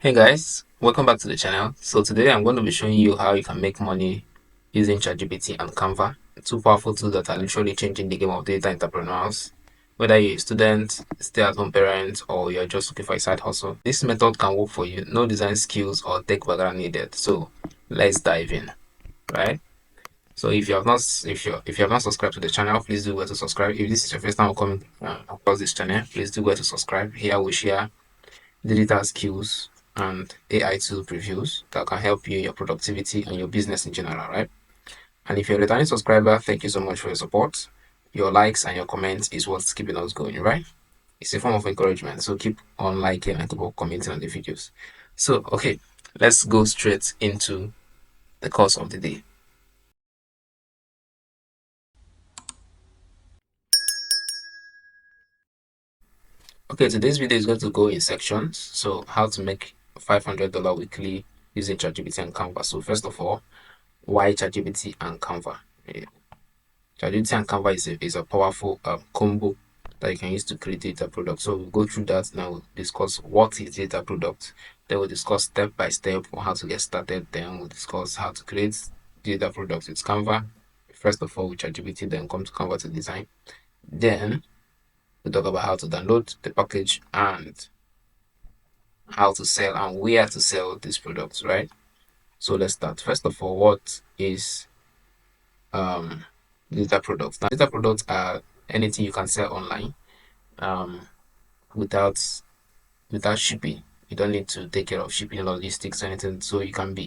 Hey guys, welcome back to the channel. So today I'm going to be showing you how you can make money using ChatGPT and Canva, two powerful tools that are literally changing the game of data entrepreneurs. Whether you're a student, stay-at-home parent, or you're just looking for a side hustle, this method can work for you. No design skills or tech background needed. So let's dive in, right? So if you have not subscribed to the channel, please do go to subscribe. If this is your first time coming across this channel, please do go to subscribe. Here we share digital skills and AI tool previews that can help you in your productivity and your business in general, right? And if you're a returning subscriber, thank you so much for your support. Your likes and your comments is what's keeping us going, right? It's a form of encouragement. So keep on liking and keep on commenting on the videos. So, okay, let's go straight into the course of the day. Okay, today's video is going to go in sections. So, how to make $500 weekly using ChatGPT and Canva. So, first of all, why ChatGPT and Canva? ChatGPT and Canva is a powerful combo that you can use to create data products. So we'll go through that now. We'll discuss what is data product. Then we'll discuss step by step on how to get started. Then we'll discuss how to create data products with Canva. First of all, with ChatGPT, then come to Canva to design. Then we'll talk about how to download the package and how to sell and where to sell these products, right? So let's start. First of all, what is um data products? Now, data products are anything you can sell online um without shipping. You don't need to take care of shipping logistics or anything. So it can be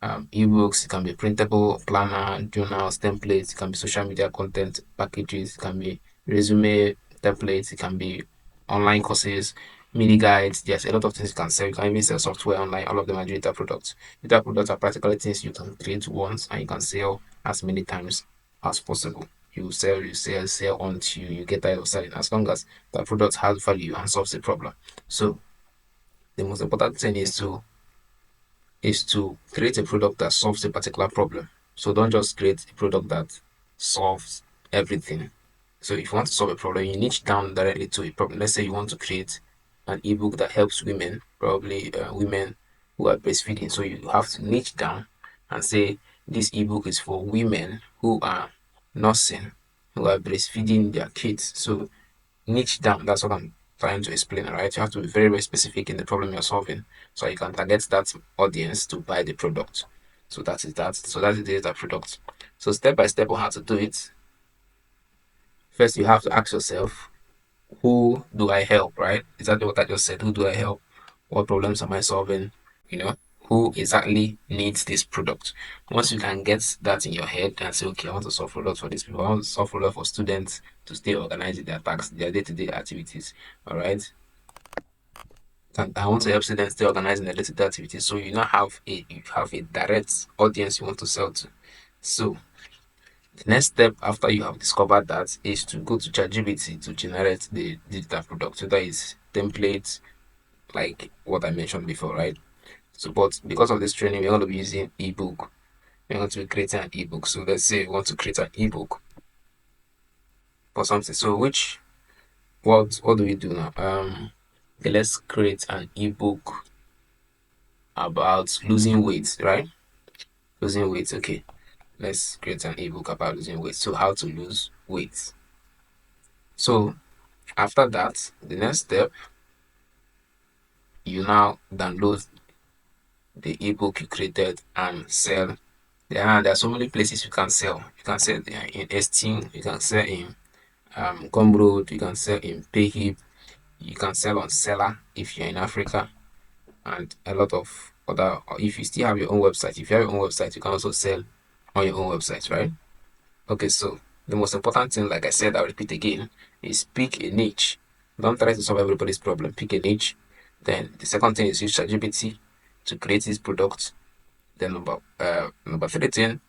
ebooks, it can be printable planner, journals, templates, it can be social media content packages, it can be resume templates, it can be online courses, mini guides. There's a lot of things you can sell. You can even sell software online. All of them are data products. Data products are practically things you can create once and you can sell as many times as possible. You sell until you get tired of selling, as long as the product has value and solves a problem. So the most important thing is to create a product that solves a particular problem. So don't just create a product that solves everything. So if you want to solve a problem, you niche down directly to a problem. Let's say you want to create an ebook that helps women, probably women who are breastfeeding. So you have to niche down and say this ebook is for women who are nursing, who are breastfeeding their kids. So niche down. That's what I'm trying to explain, right? You have to be very, very specific in the problem you're solving so you can target that audience to buy the product. So that is that. So that is the data product. So step by step on how to do it. First, you have to ask yourself, who do I help, right? Exactly what I just said. Who do I help? What problems am I solving? You know, who exactly needs this product? Once you can get that in your head and say, okay, I want to solve products for these people. I want to solve product for students to stay organized in their tasks, their day-to-day activities. All right. And I want to help students stay organized in their day-to-day activities. So you have a direct audience you want to sell to. So the next step after you have discovered that is to go to ChatGPT to generate the digital product. So that is templates like what I mentioned before, right? So, but because of this training, we're going to be using ebook. We're going to be creating an ebook. So let's say we want to create an ebook for something. So what do we do now? Okay, let's create an ebook about losing weight, right? Losing weight. Okay, let's create an ebook about losing weight. So how to lose weight. So after that, the next step, you now download the ebook you created and sell. There are so many places you can sell. You can sell in Esteem, you can sell in Gumroad, you can sell in Payhip, you can sell on Selar if you're in Africa, and a lot of other. If you still have your own website, if you have your own website, you can also sell on your own website, right? Okay, so the most important thing, like I said, I'll repeat again, is pick a niche. Don't try to solve everybody's problem. Pick a niche. Then the second thing is use ChatGPT to create this product. Then number three thing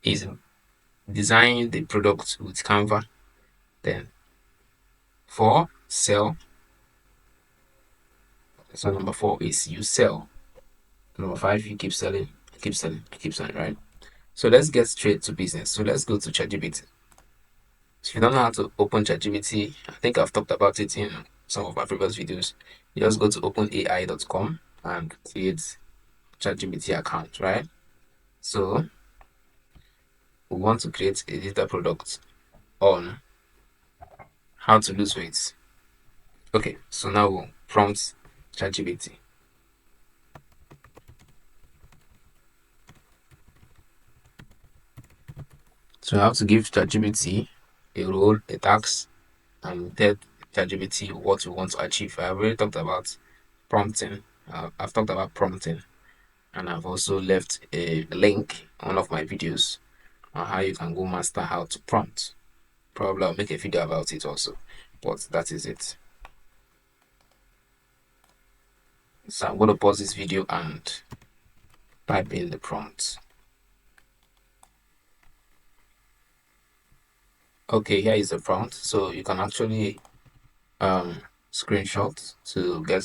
is design the product with Canva. Then four, sell. So number four is you sell. Number five, you keep selling, keep selling, keep selling, right? So let's get straight to business. So let's go to ChatGPT. So if you don't know how to open ChatGPT, I think I've talked about it in some of my previous videos, you just go to openai.com and create ChatGPT account, right? So we want to create a digital product on how to lose weight. Okay, so now we'll prompt ChatGPT. So I have to give ChatGPT a role, a task, and tell ChatGPT what we want to achieve. I've already talked about prompting. I've talked about prompting, and I've also left a link on one of my videos on how you can go master how to prompt. Probably I'll make a video about it also, but that is it. So I'm going to pause this video and type in the prompt. Okay, here is the prompt. So you can actually screenshot to get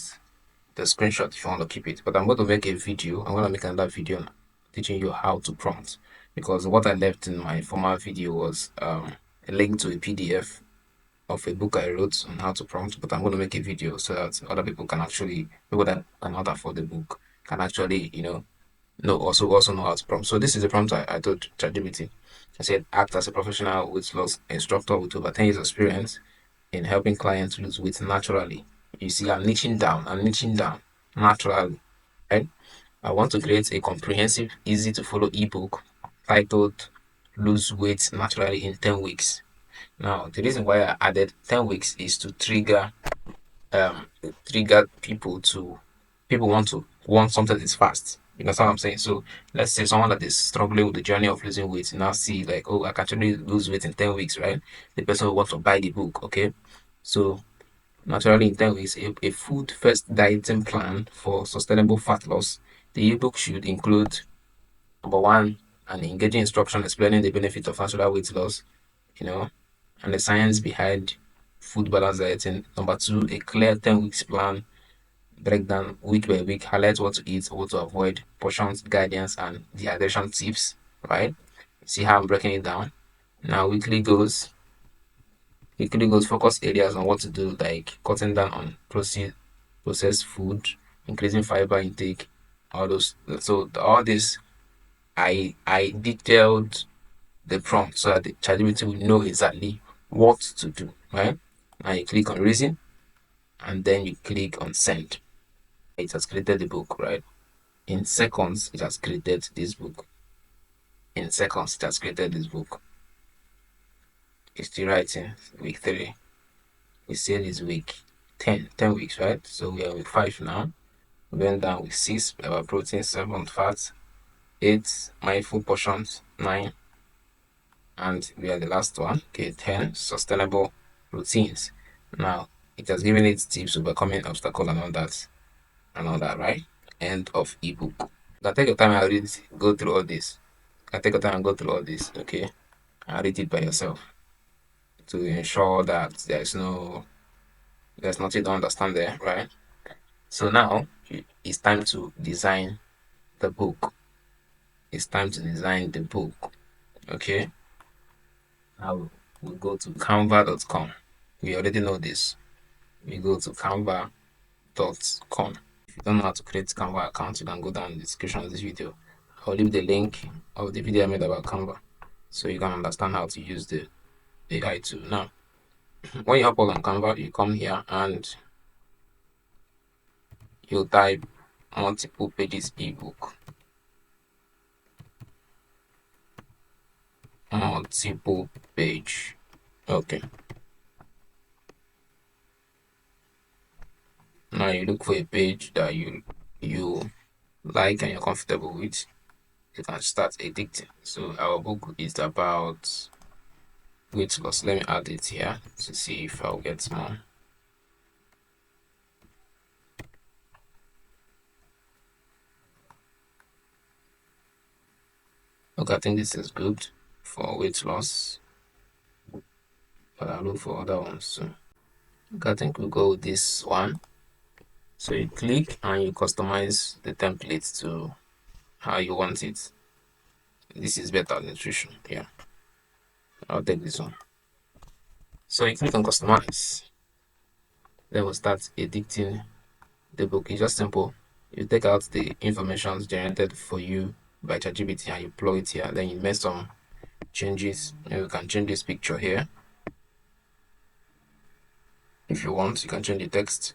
the screenshot if you want to keep it. But I'm going to make a video. I'm going to make another video teaching you how to prompt, because what I left in my former video was a link to a PDF of a book I wrote on how to prompt. But I'm going to make a video so that other people can actually, people that cannot afford the book can actually, also know how to prompt. So this is the prompt I told ChatGPT. I said, act as a professional weight loss instructor with over 10 years experience in helping clients lose weight naturally. You see, I'm niching down naturally, right? I want to create a comprehensive, easy to follow ebook titled Lose Weight Naturally in 10 Weeks. Now, the reason why I added 10 weeks is to um trigger people want something that's fast. You know what I'm saying? So let's say someone that is struggling with the journey of losing weight now see like, oh, I can actually lose weight in 10 weeks, right? The person will want to buy the book, okay? So naturally in 10 weeks, a food first dieting plan for sustainable fat loss. The ebook should include number one, an engaging instruction explaining the benefit of natural weight loss, you know, and the science behind food balance dieting. Number two, a clear 10 weeks plan breakdown week by week, highlight what to eat, what to avoid, portions, guidance, and dehydration tips, right? See how I'm breaking it down. Now, weekly goals focus areas on what to do, like cutting down on processed food, increasing fiber intake, all those. So all this, I detailed the prompt so that the ChatGPT will know exactly what to do, right? Now you click on reason and then you click on send. It has created the book, right? In seconds, it has created this book. In seconds, it has created this book. It's still writing week 3. We said it's week 10, 10 weeks, right? So we are week 5 now. We went down with 6 about protein, 7 fats, 8 mindful portions, 9, and we are the last one. Okay, 10 sustainable routines. Now it has given it tips overcoming obstacle and all that, right? End of ebook. You can take your time and read, go through all this. You can take your time and go through all this, okay? And read it by yourself to ensure that there's nothing to understand there, right? So now it's time to design the book. It's time to design the book. Okay. Now we go to canva.com. We already know this. We go to canva.com. If you don't know how to create Canva account, you can go down in the description of this video. I'll leave the link of the video I made about Canva so you can understand how to use the AI tool. Now, when you upload on Canva, you come here and you type multiple pages ebook. Multiple page. Okay. Now you look for a page that you like and you're comfortable with. You can start editing. So our book is about weight loss. Let me add it here to see if I'll get more. Okay, I think this is good for weight loss, but I'll look for other ones soon. Okay, I think we'll go with this one. So you click and you customize the template to how you want it. This is better nutrition. Yeah, I'll take this one. So you click on customize. Then we'll start editing the book. It's just simple. You take out the information generated for you by ChatGPT and you plug it here. Then you make some changes. You can change this picture here. If you want, you can change the text.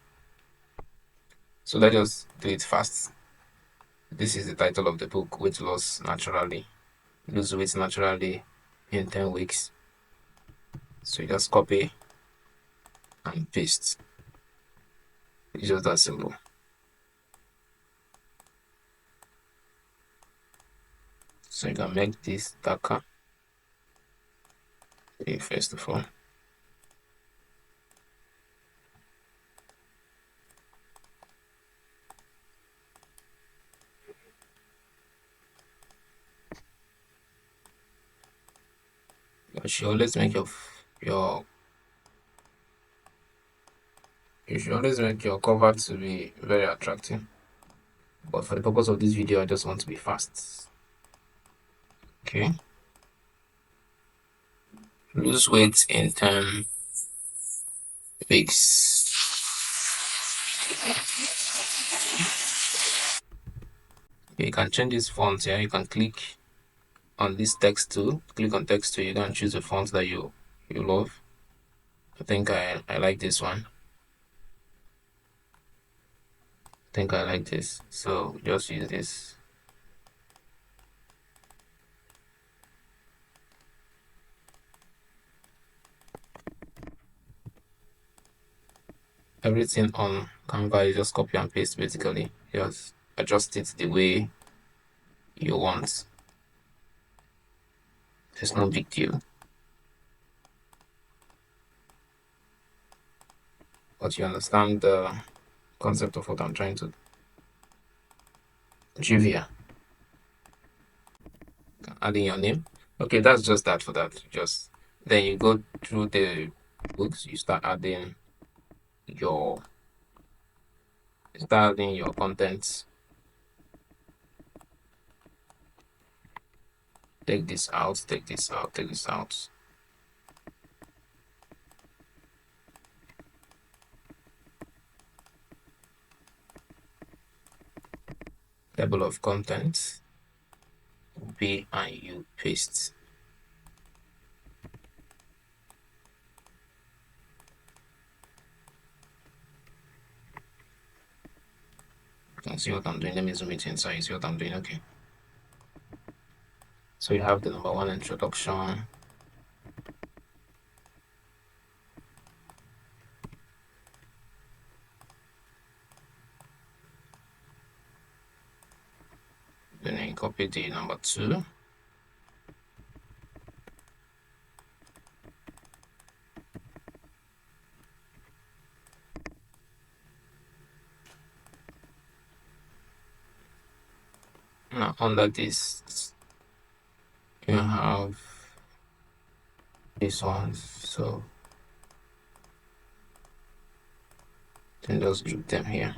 So let's just do it fast. This is the title of the book, Weight Loss Naturally. Lose weight naturally in 10 weeks. So you just copy and paste. It's just that simple. So you can make this darker. Okay, first of all. You should always make your you should always make your cover to be very attractive. But for the purpose of this video, I just want to be fast. Okay. Lose weight in 10 weeks. Okay, you can change this font here. You can click on this text tool. Click on text tool. You can choose the font that you love. I think I like this one. I think I like this. So just use this. Everything on Canva is just copy and paste basically. Just adjust it the way you want. There's no big deal. But you understand the concept of what I'm trying to achieve here. Add in your name. Okay, that's just that for that. Just then you go through the books, you start adding your contents. Take this out, take this out, take this out. Table of contents. B and you paste. You can see what I'm doing. Let me zoom it in so you see what I'm doing. Okay. So you have the number one introduction. Then you copy the number two. Now under this, you have these ones. So then just group them here.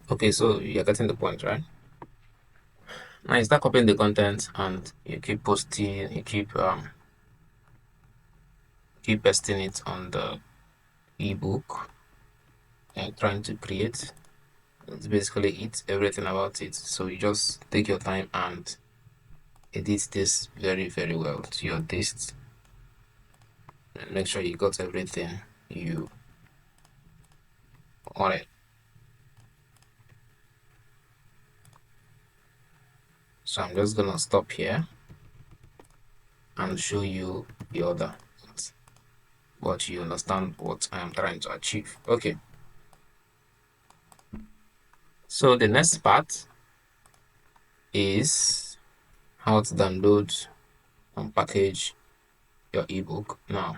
Okay, so you're getting the point, right? Now you start copying the content and you keep posting, you keep pasting it on the ebook and trying to create. It's basically it, everything about it. So you just take your time and edit this very, very well to your taste. And make sure you got everything you wanted. So I'm just gonna stop here. and show you the other, but you understand what I am trying to achieve. Okay, so the next part is how to download and package your ebook. Now,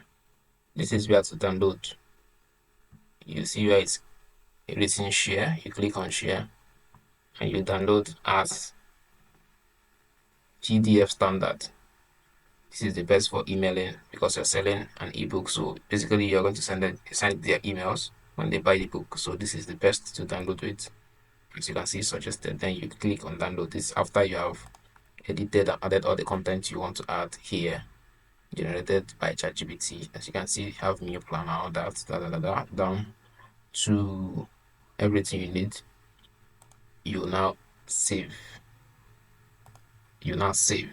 this is where to download. You see where it's written share, you click on share and you download as PDF standard. This is the best for emailing because you're selling an ebook. So basically, you're going to send their emails when they buy the book. So this is the best to download with. As you can see, suggested. Then you click on download this after you have edited and added all the content you want to add here, generated by ChatGPT. As you can see, have meal plan and all that, down to everything you need. You now save. You now save.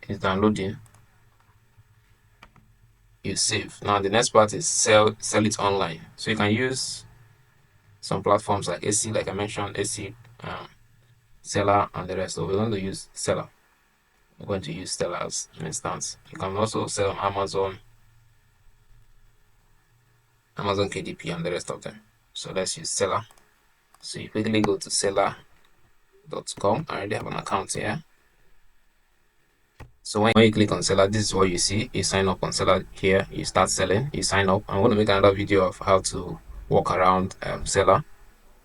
It's downloading. You save. Now the next part is sell it online. So you can use some platforms like AC, like I mentioned, AC, Selar, and the rest. So we're going to use Seller. We're going to use Seller as an instance. You can also sell on Amazon, Amazon KDP, and the rest of them. So let's use Seller. So you quickly go to seller.com. I already have an account here. So when you click on Seller, this is what you see. You sign up on Seller here. You start selling. You sign up. I'm going to make another video of how to walk around Seller.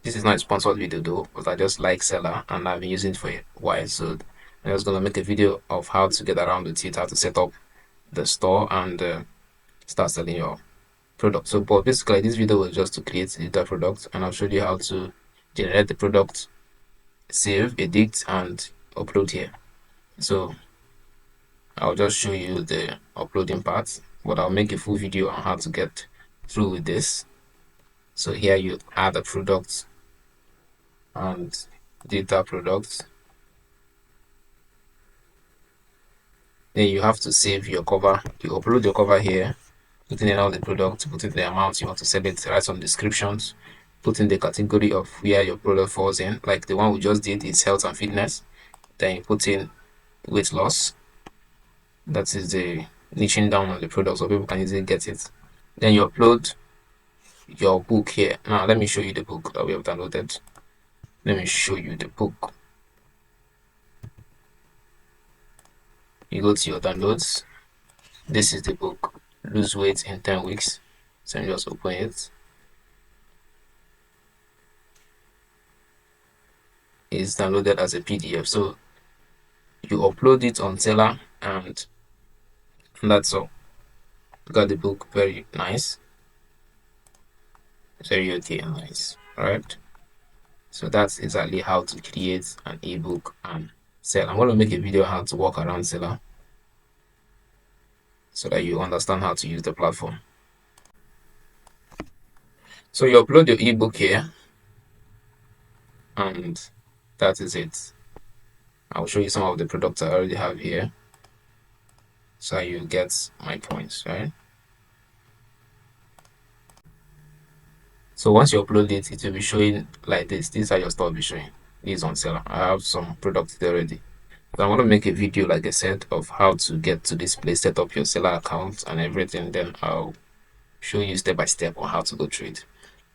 This is not a sponsored video though, but I just like Seller and I've been using it for a while. So I'm just going to make a video of how to get around with it, how to set up the store and start selling your product. So, but basically, this video was just to create the product, and I'll show you how to generate the product, save, edit, and upload here. So, I'll just show you the uploading part, but I'll make a full video on how to get through with this. So here you add a product and data products. Then you have to save your cover. You upload your cover here, put in all the products, put in the amount you want to sell it, write some descriptions, put in the category of where your product falls in. Like the one we just did is health and fitness. Then you put in weight loss. That is the niching down on the product so people can easily get it. Then you upload your book here. Now let me show you the book that we have downloaded. Let me show you the book. You go to your downloads. This is the book, Lose Weight in 10 Weeks. So I'm just open it. It's downloaded as a PDF. So you upload it on Seller and that's all. Got the book, very nice. Very okay and nice. Alright. So that's exactly how to create an ebook and sell. I'm going to make a video on how to walk around Seller so that you understand how to use the platform. So you upload your ebook here and that is it. I'll show you some of the products I already have here so you get my points, right? So once you upload it, it will be showing like this. This is how your store will be showing. This is on Seller. I have some products there already. So I want to make a video, like I said, of how to get to this place, set up your Seller account and everything. Then I'll show you step by step on how to go through it.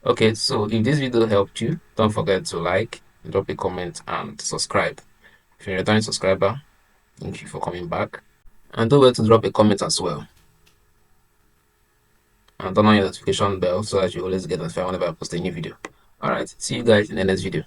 Okay, so if this video helped you, don't forget to like, drop a comment, and subscribe. If you're a returning subscriber, thank you for coming back. And don't forget to drop a comment as well. And turn on your notification bell so that you always get notified whenever I post a new video. Alright, see you guys in the next video.